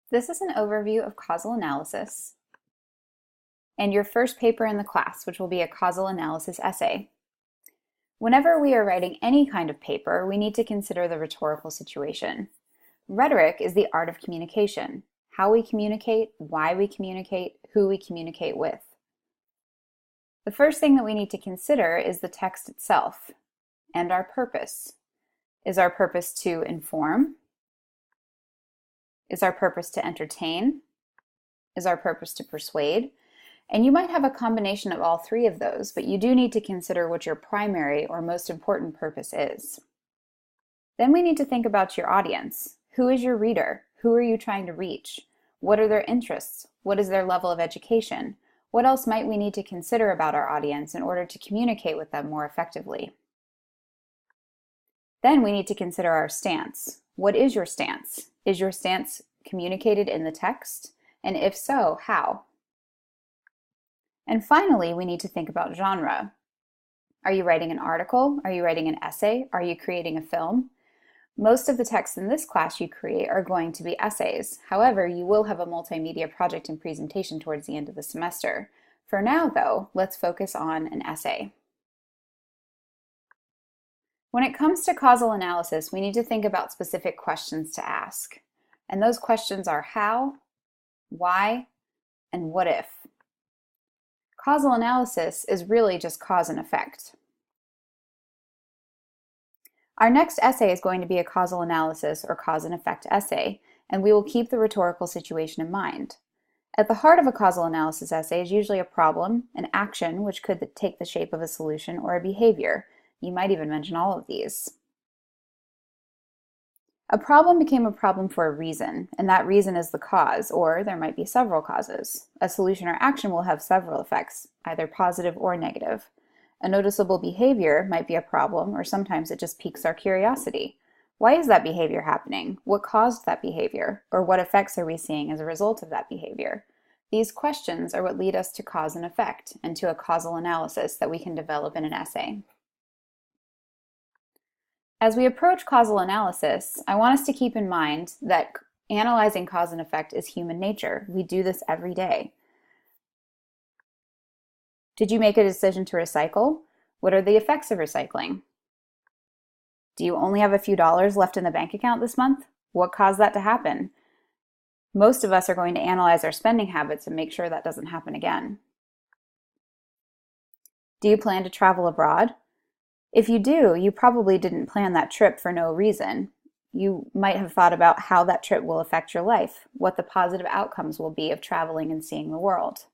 This is an overview of causal analysis and your first paper in the class, which will be a causal analysis essay. Whenever we are writing any kind of paper, we need to consider the rhetorical situation. Rhetoric is the art of communication, how we communicate, why we communicate, who we communicate with. The first thing that we need to consider is the text itself and our purpose. Is our purpose to inform? Is our purpose to entertain? Is our purpose to persuade? And you might have a combination of all three of those, but you do need to consider what your primary or most important purpose is. Then we need to think about your audience. Who is your reader? Who are you trying to reach? What are their interests? What is their level of education? What else might we need to consider about our audience in order to communicate with them more effectively? Then we need to consider our stance. What is your stance? Is your stance communicated in the text? And if so, how? And finally, we need to think about genre. Are you writing an article? Are you writing an essay? Are you creating a film? Most of the texts in this class you create are going to be essays. However, you will have a multimedia project and presentation towards the end of the semester. For now, though, let's focus on an essay. When it comes to causal analysis, we need to think about specific questions to ask. And those questions are how, why, and what if. Causal analysis is really just cause and effect. Our next essay is going to be a causal analysis or cause and effect essay, and we will keep the rhetorical situation in mind. At the heart of a causal analysis essay is usually a problem, an action which could take the shape of a solution, or a behavior. You might even mention all of these. A problem became a problem for a reason, and that reason is the cause, or there might be several causes. A solution or action will have several effects, either positive or negative. A noticeable behavior might be a problem, or sometimes it just piques our curiosity. Why is that behavior happening? What caused that behavior? Or what effects are we seeing as a result of that behavior? These questions are what lead us to cause and effect, and to a causal analysis that we can develop in an essay. As we approach causal analysis, I want us to keep in mind that analyzing cause and effect is human nature. We do this every day. Did you make a decision to recycle? What are the effects of recycling? Do you only have a few dollars left in the bank account this month? What caused that to happen? Most of us are going to analyze our spending habits and make sure that doesn't happen again. Do you plan to travel abroad? If you do, you probably didn't plan that trip for no reason. You might have thought about how that trip will affect your life, what the positive outcomes will be of traveling and seeing the world.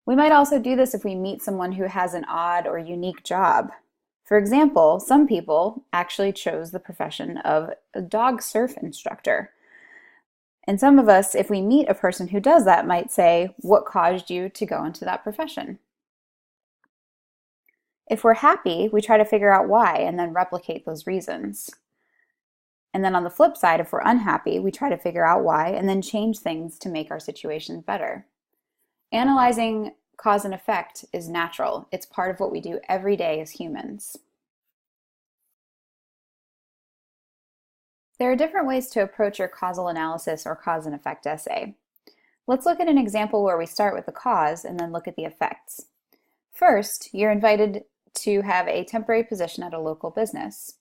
We might also do this if we meet someone who has an odd or unique job. For example, some people actually chose the profession of a dog surf instructor. And some of us, if we meet a person who does that, might say, "What caused you to go into that profession?" If we're happy, we try to figure out why and then replicate those reasons. And then on the flip side, if we're unhappy, we try to figure out why and then change things to make our situation better. Analyzing cause and effect is natural. It's part of what we do every day as humans. There are different ways to approach your causal analysis or cause and effect essay. Let's look at an example where we start with the cause and then look at the effects. First, you're invited to have a temporary position at a local business.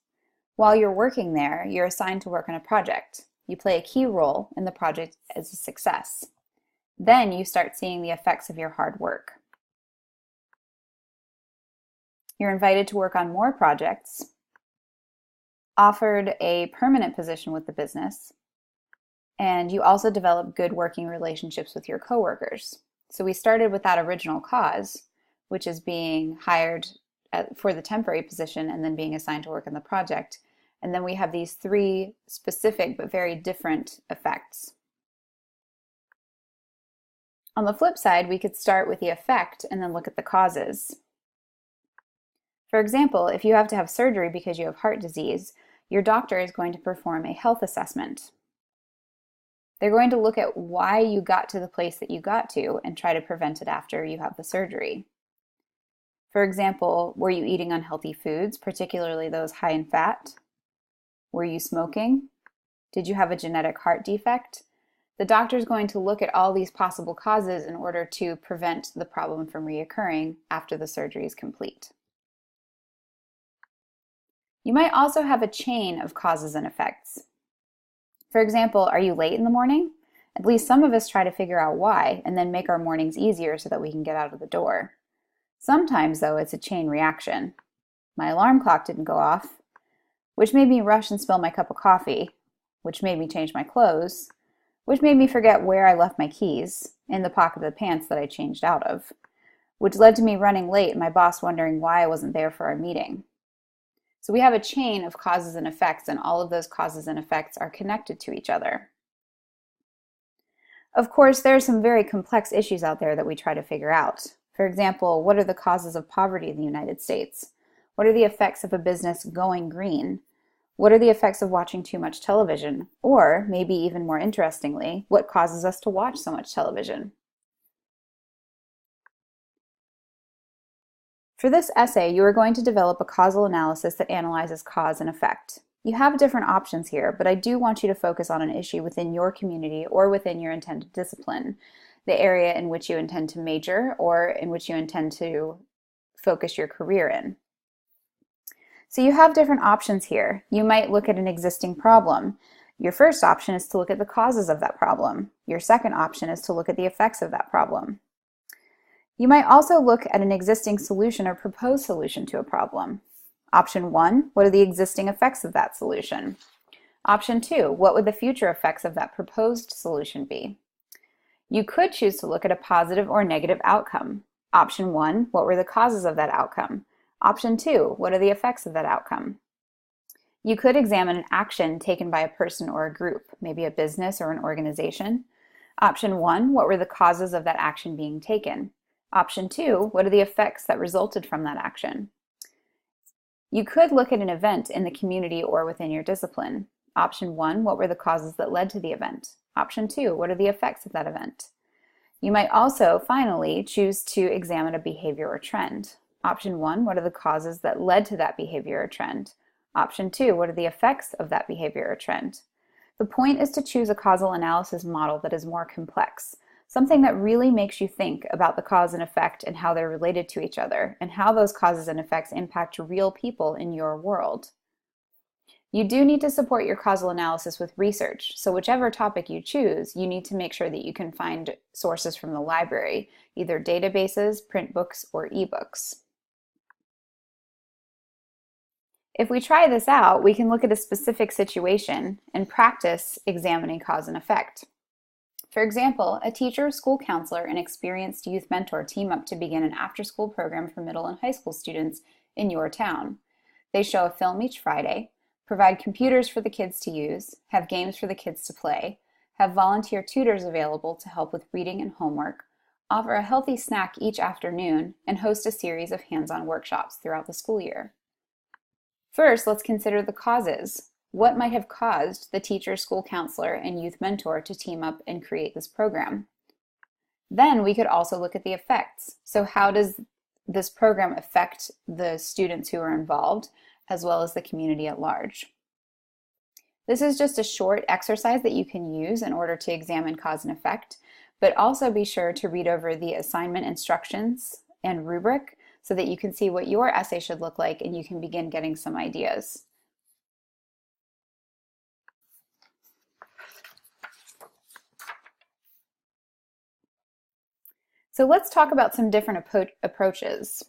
While you're working there, you're assigned to work on a project. You play a key role in the project as a success. Then you start seeing the effects of your hard work. You're invited to work on more projects, offered a permanent position with the business, and you also develop good working relationships with your coworkers. So we started with that original cause, which is being hired for the temporary position and then being assigned to work on the project. And then we have these three specific but very different effects. On the flip side, we could start with the effect and then look at the causes. For example, if you have to have surgery because you have heart disease, your doctor is going to perform a health assessment. They're going to look at why you got to the place that you got to and try to prevent it after you have the surgery. For example, were you eating unhealthy foods, particularly those high in fat? Were you smoking? Did you have a genetic heart defect? The doctor is going to look at all these possible causes in order to prevent the problem from reoccurring after the surgery is complete. You might also have a chain of causes and effects. For example, are you late in the morning? At least some of us try to figure out why and then make our mornings easier so that we can get out of the door. Sometimes, though, it's a chain reaction. My alarm clock didn't go off, which made me rush and spill my cup of coffee, which made me change my clothes, which made me forget where I left my keys, in the pocket of the pants that I changed out of, which led to me running late and my boss wondering why I wasn't there for our meeting. So we have a chain of causes and effects, and all of those causes and effects are connected to each other. Of course, there are some very complex issues out there that we try to figure out. For example, what are the causes of poverty in the United States? What are the effects of a business going green? What are the effects of watching too much television? Or, maybe even more interestingly, what causes us to watch so much television? For this essay, you are going to develop a causal analysis that analyzes cause and effect. You have different options here, but I do want you to focus on an issue within your community or within your intended discipline, the area in which you intend to major or in which you intend to focus your career in. So you have different options here. You might look at an existing problem. Your first option is to look at the causes of that problem. Your second option is to look at the effects of that problem. You might also look at an existing solution or proposed solution to a problem. Option 1, what are the existing effects of that solution? Option 2, what would the future effects of that proposed solution be? You could choose to look at a positive or negative outcome. Option 1, what were the causes of that outcome? Option 2, what are the effects of that outcome? You could examine an action taken by a person or a group, maybe a business or an organization. Option 1, what were the causes of that action being taken? Option 2, what are the effects that resulted from that action? You could look at an event in the community or within your discipline. Option 1, what were the causes that led to the event? Option 2, what are the effects of that event? You might also, finally, choose to examine a behavior or trend. Option 1, what are the causes that led to that behavior or trend? Option 2, what are the effects of that behavior or trend? The point is to choose a causal analysis model that is more complex, something that really makes you think about the cause and effect and how they're related to each other, and how those causes and effects impact real people in your world. You do need to support your causal analysis with research, so whichever topic you choose, you need to make sure that you can find sources from the library, either databases, print books, or ebooks. If we try this out, we can look at a specific situation and practice examining cause and effect. For example, a teacher, school counselor, and experienced youth mentor team up to begin an after-school program for middle and high school students in your town. They show a film each Friday, provide computers for the kids to use, have games for the kids to play, have volunteer tutors available to help with reading and homework, offer a healthy snack each afternoon, and host a series of hands-on workshops throughout the school year. First, let's consider the causes. What might have caused the teacher, school counselor, and youth mentor to team up and create this program? Then we could also look at the effects. So how does this program affect the students who are involved, as well as the community at large? This is just a short exercise that you can use in order to examine cause and effect, but also be sure to read over the assignment instructions and rubric so that you can see what your essay should look like and you can begin getting some ideas. So let's talk about some different approaches.